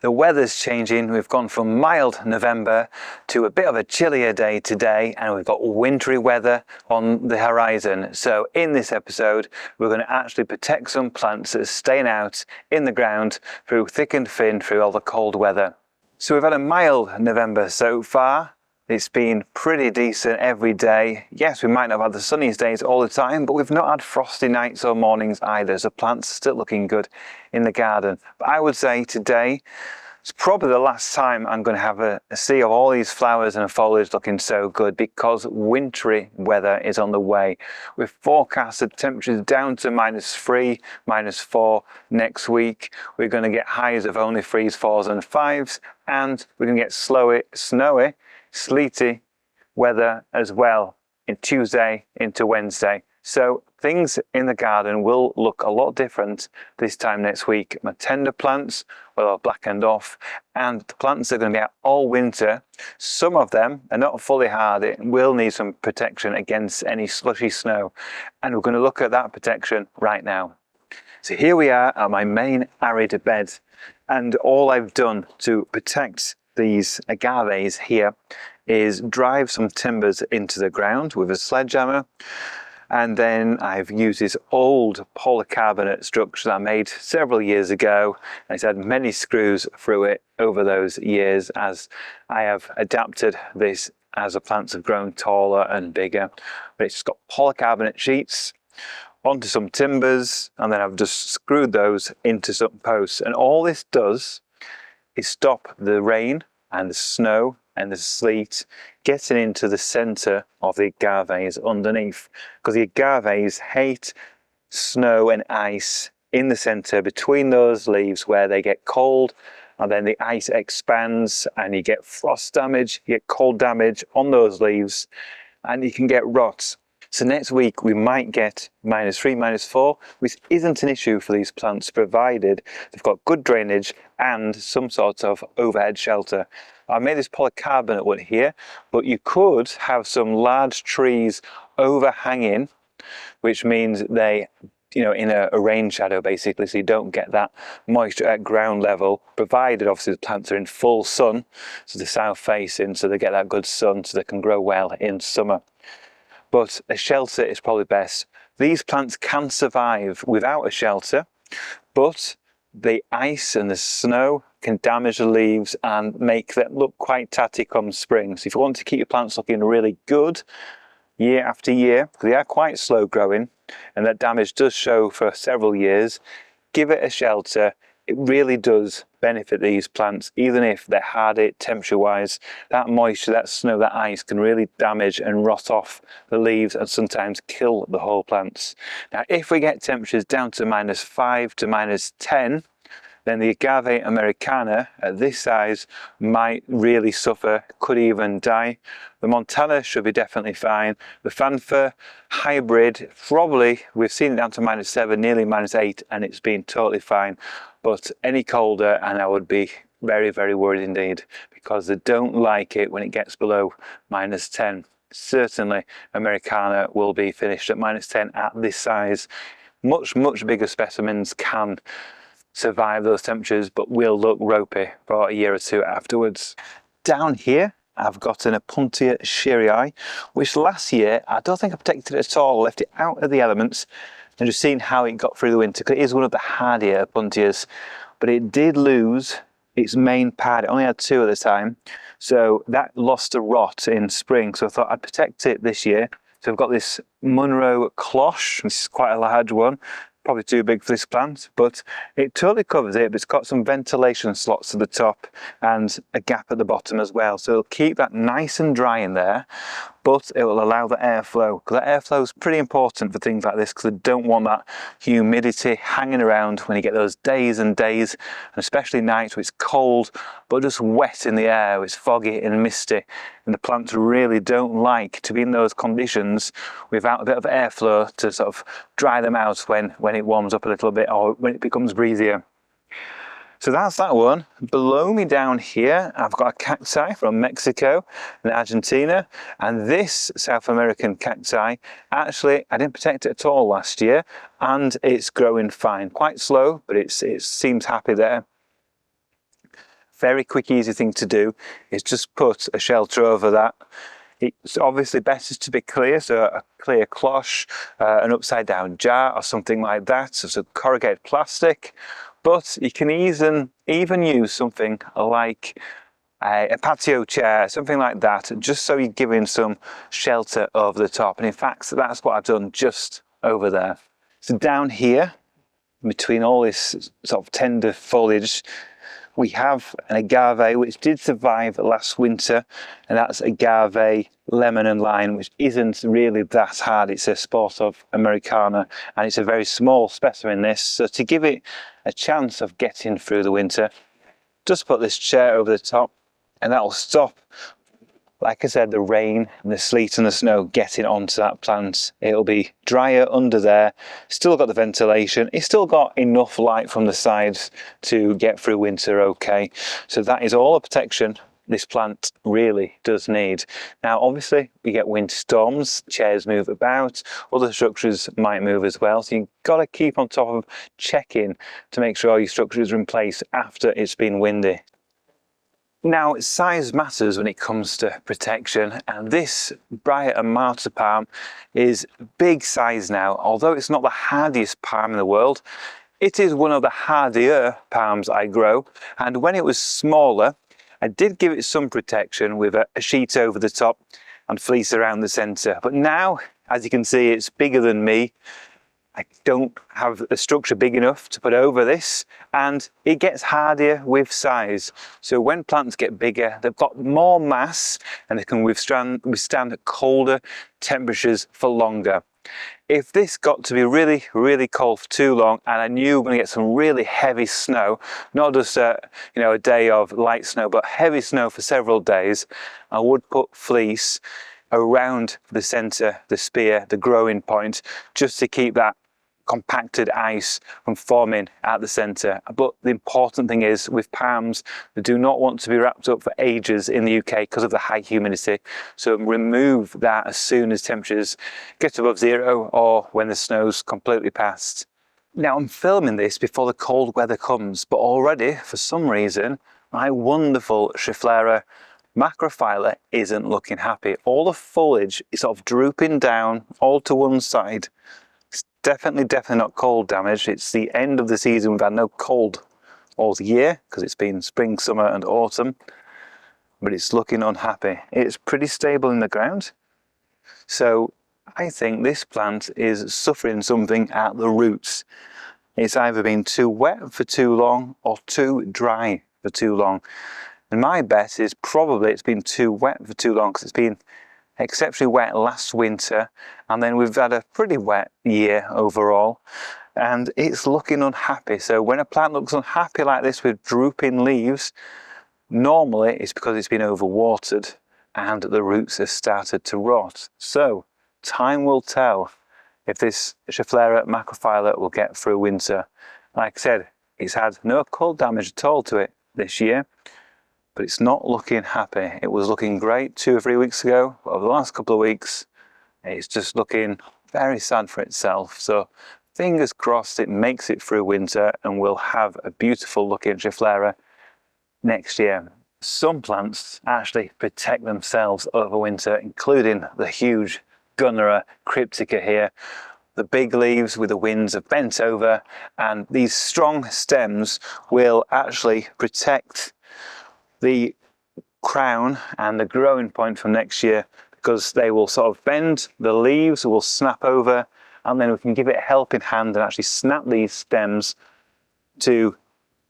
The weather's changing. We've gone from mild November to a bit of a chillier day today, and we've got wintry weather on the horizon. So in this episode, we're going to actually protect some plants that are staying out in the ground through thick and thin through all the cold weather. So we've had a mild November so far. It's been pretty decent every day. Yes, we might not have had the sunniest days all the time, but we've not had frosty nights or mornings either, so plants are still looking good in the garden. But I would say today, it's probably the last time I'm going to have a sea of all these flowers and foliage looking so good, because wintry weather is on the way. We've forecasted temperatures down to -3, -4 next week. We're going to get highs of only 3s, 4s and 5s, and we're going to get snowy, sleety weather as well in Tuesday into Wednesday. So things in the garden will look a lot different this time next week. My tender plants will have blackened off, and the plants are going to be out all winter. Some of them are not fully hardy and will need some protection against any slushy snow, and we're going to look at that protection right now. So here we are at my main arid bed, and all I've done to protect these agaves here is drive some timbers into the ground with a sledgehammer, and then I've used this old polycarbonate structure that I made several years ago. It's had many screws through it over those years as I have adapted this as the plants have grown taller and bigger. But it's got polycarbonate sheets onto some timbers, and then I've just screwed those into some posts, and all this does is stop the rain and the snow and the sleet getting into the center of the agaves underneath, because the agaves hate snow and ice in the center between those leaves where they get cold, and then the ice expands and you get frost damage, you get cold damage on those leaves, and you can get rot. So next week we might get -3, -4, which isn't an issue for these plants provided they've got good drainage and some sort of overhead shelter. I made this polycarbonate one here, but you could have some large trees overhanging, which means they, in a rain shadow basically, so you don't get that moisture at ground level, provided obviously the plants are in full sun, so they're south facing, so they get that good sun so they can grow well in summer. But a shelter is probably best. These plants can survive without a shelter, but the ice and the snow can damage the leaves and make them look quite tatty come spring. So if you want to keep your plants looking really good year after year, because they are quite slow growing and that damage does show for several years, give it a shelter. It really does benefit these plants, even if they're hardy temperature wise. That moisture, that snow, that ice can really damage and rot off the leaves and sometimes kill the whole plants. Now, if we get temperatures down to -5 to -10, then the Agave Americana at this size might really suffer, could even die. The Montana should be definitely fine. The Fanfare hybrid, probably, we've seen it down to -7, nearly -8, and it's been totally fine. But any colder, and I would be very, very worried indeed, because they don't like it when it gets below -10. Certainly, Americana will be finished at -10 at this size. Much, much bigger specimens can survive those temperatures, but will look ropey for a year or two afterwards. Down here, I've got an Opuntia shearii, which last year I don't think I protected it at all. I left it out of the elements and just seeing how it got through the winter, because it is one of the hardier Opuntias, but it did lose its main pad. It only had 2 at the time, so that lost to rot in spring, so I thought I'd protect it this year. So I've got this Munro cloche. This is quite a large one, probably too big for this plant, but it totally covers it. But it's got some ventilation slots at the top and a gap at the bottom as well, so it'll keep that nice and dry in there, but it will allow the airflow, because that airflow is pretty important for things like this, because they don't want that humidity hanging around when you get those days and days, and especially nights where it's cold but just wet in the air, it's foggy and misty, and the plants really don't like to be in those conditions without a bit of airflow to sort of dry them out when it warms up a little bit or when it becomes breezier. So that's that one. Below me down here, I've got a cacti from Mexico and Argentina. And this South American cacti, actually, I didn't protect it at all last year. And it's growing fine. Quite slow, but it seems happy there. very quick, easy thing to do is just put a shelter over that. It's obviously better to be clear, so a clear cloche, an upside down jar or something like that, so some corrugated plastic. But you can even use something like a patio chair, something like that, just so you're giving some shelter over the top. And in fact, that's what I've done just over there. So down here, between all this sort of tender foliage, we have an agave which did survive last winter, and that's agave lemon and lime, which isn't really that hard. It's a sport of Americana, and it's a very small specimen, this. So to give it a chance of getting through the winter, just put this chair over the top, and that'll stop, like I said, the rain and the sleet and the snow getting onto that plant. It'll be drier under there, still got the ventilation, it's still got enough light from the sides to get through winter okay. So that is all the protection this plant really does need. Now obviously we get winter storms, chairs move about, other structures might move as well, so you've got to keep on top of checking to make sure your structures are in place after it's been windy. Now, size matters when it comes to protection, and this Briar and Martyr palm is big size now. Although it's not the hardiest palm in the world, it is one of the hardier palms I grow, and when it was smaller, I did give it some protection with a sheet over the top and fleece around the centre. But now, as you can see, it's bigger than me. I don't have a structure big enough to put over this, and it gets hardier with size. So when plants get bigger, they've got more mass and they can withstand colder temperatures for longer. If this got to be really, really cold for too long, and I knew we were going to get some really heavy snow, not just a day of light snow, but heavy snow for several days, I would put fleece around the centre, the spear, the growing point, just to keep that compacted ice from forming at the centre. But the important thing is, with palms, they do not want to be wrapped up for ages in the UK because of the high humidity. So remove that as soon as temperatures get above zero or when the snow's completely passed. Now I'm filming this before the cold weather comes, but already for some reason my wonderful Schefflera macrophylla isn't looking happy. All the foliage is sort of drooping down all to one side. It's definitely not cold damage. It's the end of the season. We've had no cold all year because it's been spring, summer and autumn, but it's looking unhappy. It's pretty stable in the ground. So I think this plant is suffering something at the roots. It's either been too wet for too long or too dry for too long. And my bet is probably it's been too wet for too long, because it's been exceptionally wet last winter, and then we've had a pretty wet year overall, and it's looking unhappy. So when a plant looks unhappy like this with drooping leaves, normally it's because it's been overwatered and the roots have started to rot. So time will tell if this Schefflera macrophylla will get through winter. Like I said, it's had no cold damage at all to it this year, but it's not looking happy. It was looking great 2 or 3 weeks ago, but over the last couple of weeks, it's just looking very sad for itself. So fingers crossed it makes it through winter and we'll have a beautiful looking Schefflera next year. Some plants actually protect themselves over winter, including the huge Gunnera cryptica here. The big leaves with the winds have bent over, and these strong stems will actually protect the crown and the growing point from next year, because they will sort of bend, the leaves will snap over, and then we can give it a helping hand and actually snap these stems to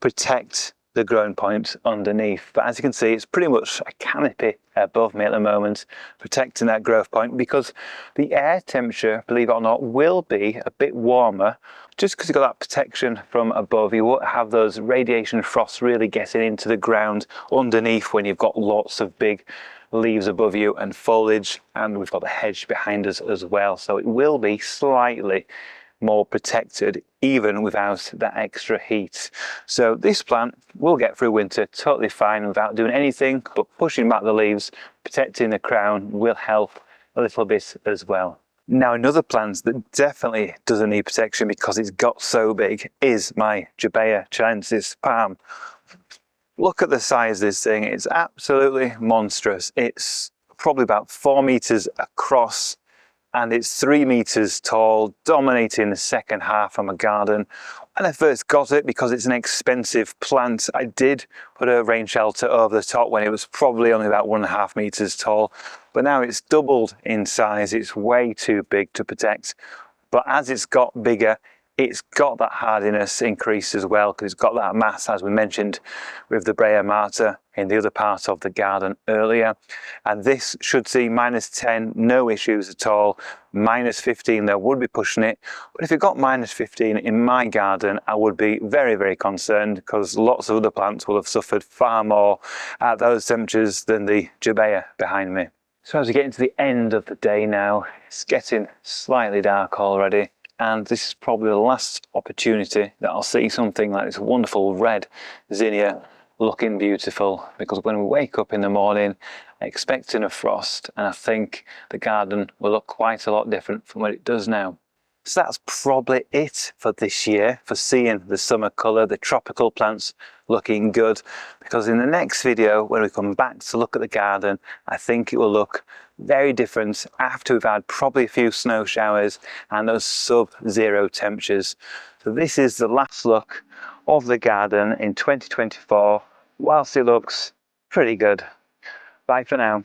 protect the growing point underneath. But as you can see, it's pretty much a canopy above me at the moment, protecting that growth point, because the air temperature, believe it or not, will be a bit warmer. Just because you've got that protection from above, you won't have those radiation frosts really getting into the ground underneath when you've got lots of big leaves above you and foliage, and we've got the hedge behind us as well. So it will be slightly more protected even without that extra heat. So this plant will get through winter totally fine without doing anything, but pushing back the leaves, protecting the crown will help a little bit as well. Now another plant that definitely doesn't need protection because it's got so big is my Jabea chilensis palm. Look at the size of this thing. It's absolutely monstrous. It's probably about 4 meters across and it's 3 meters tall, dominating the second half of my garden. When I first got it, because it's an expensive plant, I did put a rain shelter over the top when it was probably only about 1.5 meters tall. But now it's doubled in size. It's way too big to protect. But as it's got bigger, it's got that hardiness increase as well, because it's got that mass, as we mentioned with the Brea Marta in the other part of the garden earlier. And this should see -10, no issues at all. -15, they would be pushing it. But if it got -15 in my garden, I would be very, very concerned, because lots of other plants will have suffered far more at those temperatures than the Jabea behind me. So as we get into the end of the day now, it's getting slightly dark already. And this is probably the last opportunity that I'll see something like this wonderful red zinnia looking beautiful, because when we wake up in the morning expecting a frost, and I think the garden will look quite a lot different from what it does now. So that's probably it for this year, for seeing the summer colour, the tropical plants looking good, because in the next video, when we come back to look at the garden, I think it will look very different after we've had probably a few snow showers and those sub-zero temperatures. So this is the last look of the garden in 2024, whilst it looks pretty good. Bye for now.